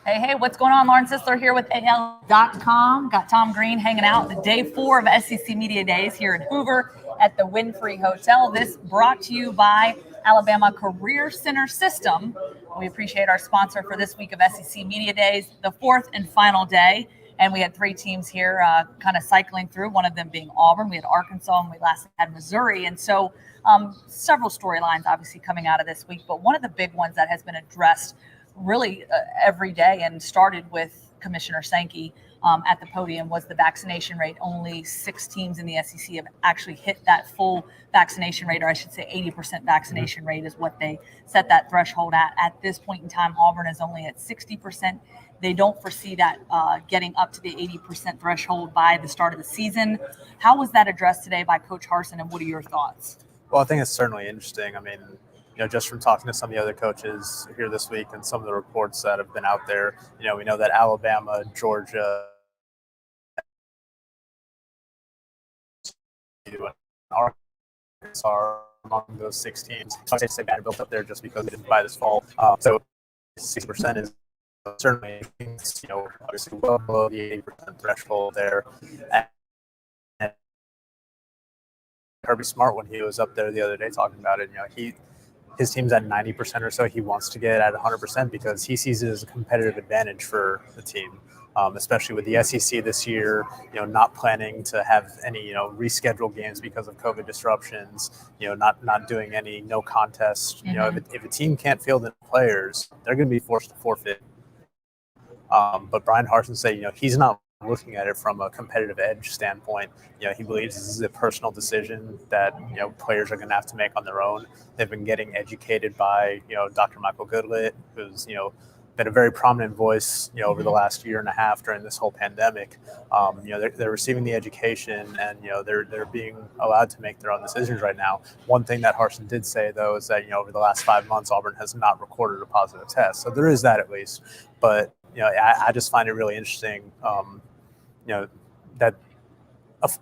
Hey, what's going on? Lauren Sisler here with AL.com. Got Tom Green hanging out the day 4 of SEC Media Days here in Hoover at the Winfrey Hotel. This brought to you by Alabama Career Center System. We appreciate our sponsor for this week of SEC Media Days, the 4th and final day. And we had 3 teams here kind of cycling through, one of them being Auburn. We had Arkansas, and we last had Missouri. And so several storylines obviously coming out of this week. But one of the big ones that has been addressed really every day and started with Commissioner Sankey at the podium was the vaccination rate. Only 6 teams in the SEC have actually hit that full vaccination rate, or I should say 80% vaccination rate is what they set that threshold at. At this point in time, Auburn is only at 60%. They don't foresee that getting up to the 80% threshold by the start of the season. How was that addressed today by Coach Harsin, and what are your thoughts? Well, I think it's certainly interesting. I mean, just from talking to some of the other coaches here this week and some of the reports that have been out there, we know that Alabama, Georgia, and Arkansas are among those 6 teams. So I say Vanderbilt up there just because they didn't buy this fall. So 60% is certainly, obviously well below the 80% threshold there. And Kirby Smart, when he was up there the other day talking about it, his team's at 90% or so. He wants to get at 100% because he sees it as a competitive advantage for the team, especially with the SEC this year, not planning to have any, rescheduled games because of COVID disruptions, not doing any no contest. If a team can't field the players, they're going to be forced to forfeit. But Bryan Harsin said, he's not looking at it from a competitive edge standpoint. He believes this is a personal decision that, players are going to have to make on their own. They've been getting educated by, Dr. Michael Goodlett, who's, been a very prominent voice, over the last year and a half during this whole pandemic. They're receiving the education and, they're being allowed to make their own decisions right now. One thing that Harsin did say, though, is that, over the last 5 months, Auburn has not recorded a positive test. So there is that at least. But, I just find it really interesting, that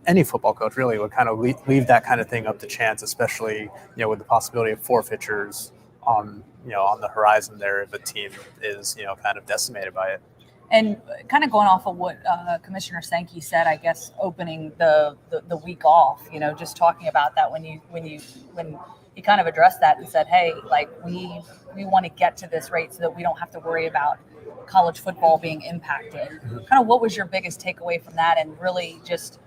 any football coach really would kind of leave that kind of thing up to chance, especially, with the possibility of forfeitures on the horizon there if a team is, kind of decimated by it. And kind of going off of what Commissioner Sankey said, I guess, opening the week off, just talking about that when he kind of addressed that and said, hey, like we want to get to this rate so that we don't have to worry about college football being impacted. Kind of what was your biggest takeaway from that, and really just,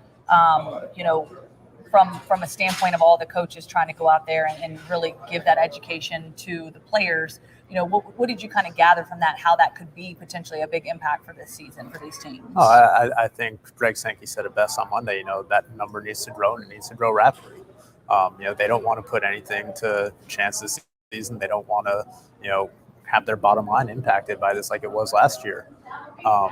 from a standpoint of all the coaches trying to go out there and really give that education to the players, what did you kind of gather from that, how that could be potentially a big impact for this season for these teams? I think Greg Sankey said it best on Monday, that number needs to grow, and it needs to grow rapidly. They don't want to put anything to chance this season. They don't want to, have their bottom line impacted by this like it was last year. I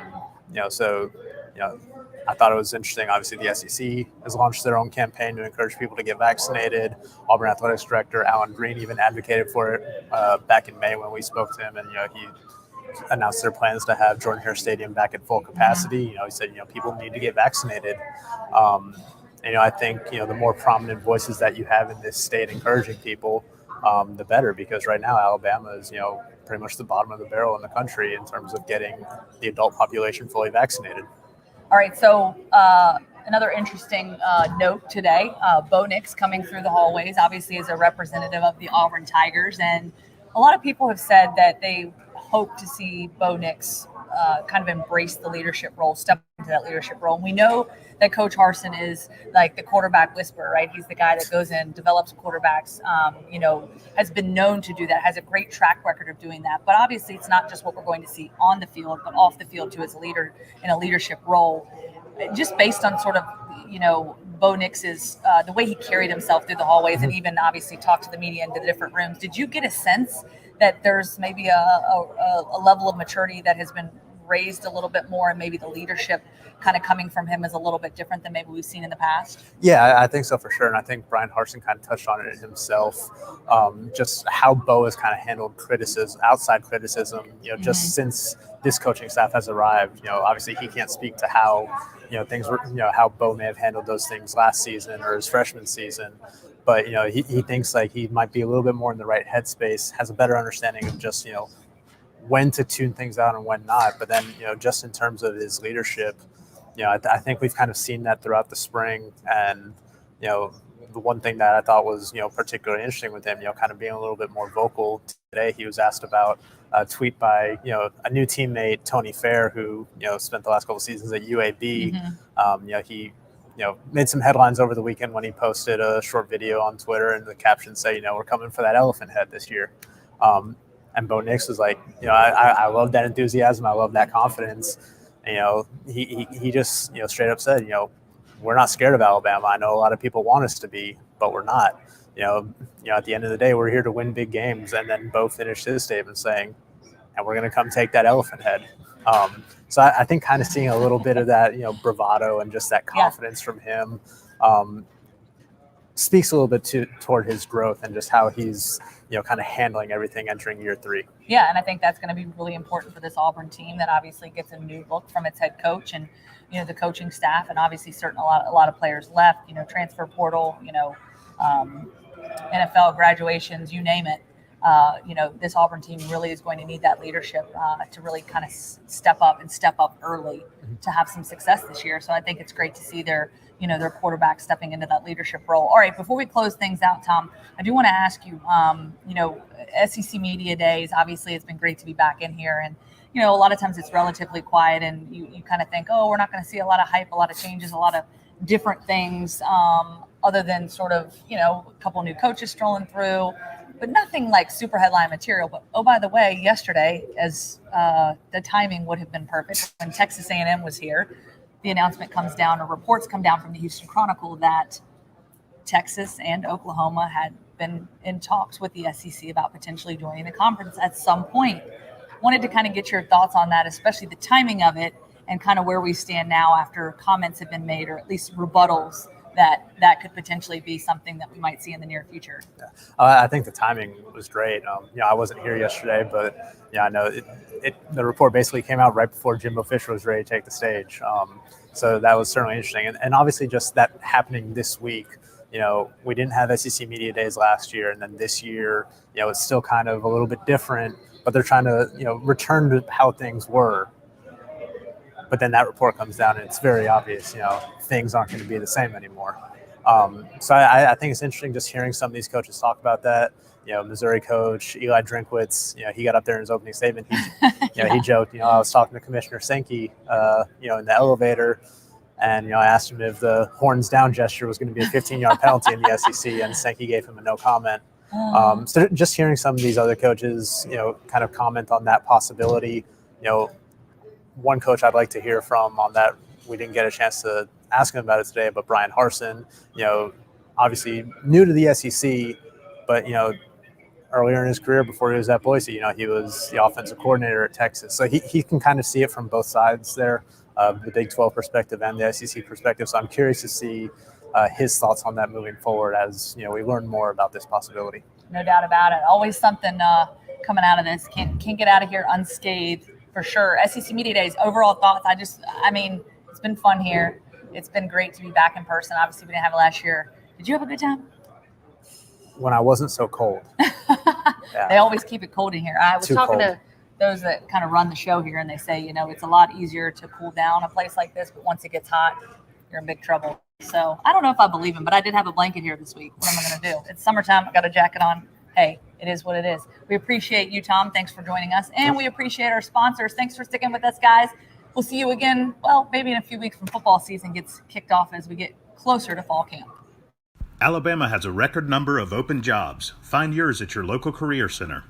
thought it was interesting. Obviously, the SEC has launched their own campaign to encourage people to get vaccinated. Auburn Athletics Director Alan Green even advocated for it back in May when we spoke to him, and he announced their plans to have Jordan Hare Stadium back at full capacity. He said people need to get vaccinated. I think the more prominent voices that you have in this state encouraging people, the better, because right now Alabama is pretty much the bottom of the barrel in the country in terms of getting the adult population fully vaccinated. All right, so another interesting note today, Bo Nix coming through the hallways, obviously as a representative of the Auburn Tigers, and a lot of people have said that they hope to see Bo Nix kind of embrace the leadership role, step into that leadership role. And we know that Coach Harsin is like the quarterback whisperer, right? He's the guy that goes in, develops quarterbacks, has been known to do that, has a great track record of doing that. But obviously it's not just what we're going to see on the field, but off the field too, as a leader in a leadership role. Just based on sort of, Bo Nix's, the way he carried himself through the hallways and even obviously talked to the media into the different rooms, did you get a sense that there's maybe a level of maturity that has been raised a little bit more, and maybe the leadership kind of coming from him is a little bit different than maybe we've seen in the past? Yeah, I think so for sure. And I think Bryan Harsin kind of touched on it himself, just how Bo has kind of handled criticism, outside criticism, just since this coaching staff has arrived. Obviously he can't speak to how, things were, how Bo may have handled those things last season or his freshman season. But, he thinks like he might be a little bit more in the right headspace, has a better understanding of just, when to tune things out and when not. But then, just in terms of his leadership, I think we've kind of seen that throughout the spring. And, the one thing that I thought was, particularly interesting with him, kind of being a little bit more vocal today, he was asked about a tweet by, a new teammate, Tony Fair, who, spent the last couple of seasons at UAB. He, made some headlines over the weekend when he posted a short video on Twitter, and the caption say, we're coming for that elephant head this year. And Bo Nix was like, I love that enthusiasm. I love that confidence. He just, straight up said, we're not scared of Alabama. I know a lot of people want us to be, but we're not. At the end of the day, we're here to win big games. And then Bo finished his statement saying, and we're going to come take that elephant head. So I think kind of seeing a little bit of that, bravado and just that confidence from him speaks a little bit toward his growth and just how he's, kind of handling everything entering year 3. Yeah, and I think that's going to be really important for this Auburn team that obviously gets a new look from its head coach and, the coaching staff, and obviously a lot of players left, transfer portal, NFL graduations, you name it. This Auburn team really is going to need that leadership to really kind of step up early to have some success this year. So I think it's great to see their quarterback stepping into that leadership role. All right, before we close things out, Tom, I do want to ask you, SEC Media Days, obviously it's been great to be back in here. And, a lot of times it's relatively quiet and you kind of think, oh, we're not going to see a lot of hype, a lot of changes, a lot of different things other than sort of, a couple new coaches strolling through, but nothing like super headline material. But, oh, by the way, yesterday, as the timing would have been perfect, when Texas A&M was here, the announcement comes down, or reports come down from the Houston Chronicle that Texas and Oklahoma had been in talks with the SEC about potentially joining the conference at some point. Wanted to kind of get your thoughts on that, especially the timing of it and kind of where we stand now after comments have been made, or at least rebuttals that could potentially be something that we might see in the near future. Yeah. I think the timing was great. I wasn't here yesterday, but I know the report basically came out right before Jimbo Fisher was ready to take the stage. So that was certainly interesting. And obviously just that happening this week, we didn't have SEC Media Days last year. And then this year, it's still kind of a little bit different, but they're trying to, return to how things were. But then that report comes down and it's very obvious, things aren't going to be the same anymore. So I think it's interesting just hearing some of these coaches talk about that. Missouri coach Eli Drinkwitz, he got up there in his opening statement. He joked, I was talking to Commissioner Sankey, in the elevator, and I asked him if the horns down gesture was going to be a 15-yard penalty in the SEC, and Sankey gave him a no comment. So just hearing some of these other coaches, kind of comment on that possibility. One coach I'd like to hear from on that, we didn't get a chance to ask him about it today, but Bryan Harsin, obviously new to the SEC, but, earlier in his career before he was at Boise, he was the offensive coordinator at Texas. So he can kind of see it from both sides there, the Big 12 perspective and the SEC perspective. So I'm curious to see his thoughts on that moving forward as, we learn more about this possibility. No doubt about it. Always something coming out of this. Can't get out of here unscathed for sure. SEC Media Days, overall thoughts. It's been fun here. It's been great to be back in person. Obviously, we didn't have it last year. Did you have a good time? When I wasn't so cold. Yeah. They always keep it cold in here. I was talking cold to those that kind of run the show here, and they say, it's a lot easier to cool down a place like this, but once it gets hot, you're in big trouble. So I don't know if I believe him, but I did have a blanket here this week. What am I going to do? It's summertime. I got a jacket on. Hey, it is what it is. We appreciate you, Tom. Thanks for joining us. And we appreciate our sponsors. Thanks for sticking with us, guys. We'll see you again, maybe in a few weeks when football season gets kicked off as we get closer to fall camp. Alabama has a record number of open jobs. Find yours at your local career center.